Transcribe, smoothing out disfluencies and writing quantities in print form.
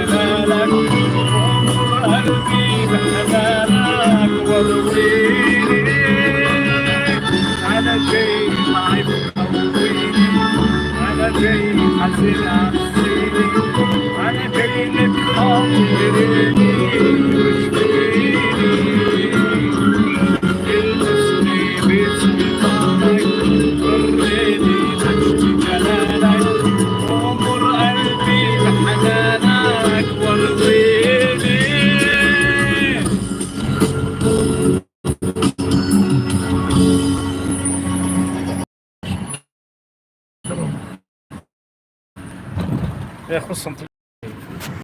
جلالك وامر قلبي بحنانك وارويني انا جاي ضعيف قويني انا جاي حزين عزيني انا جاي لك خاطريني واشفيني المسني بسلطانك وريني مجد جلالك وامر قلبي بحنانك وارويني يا خصم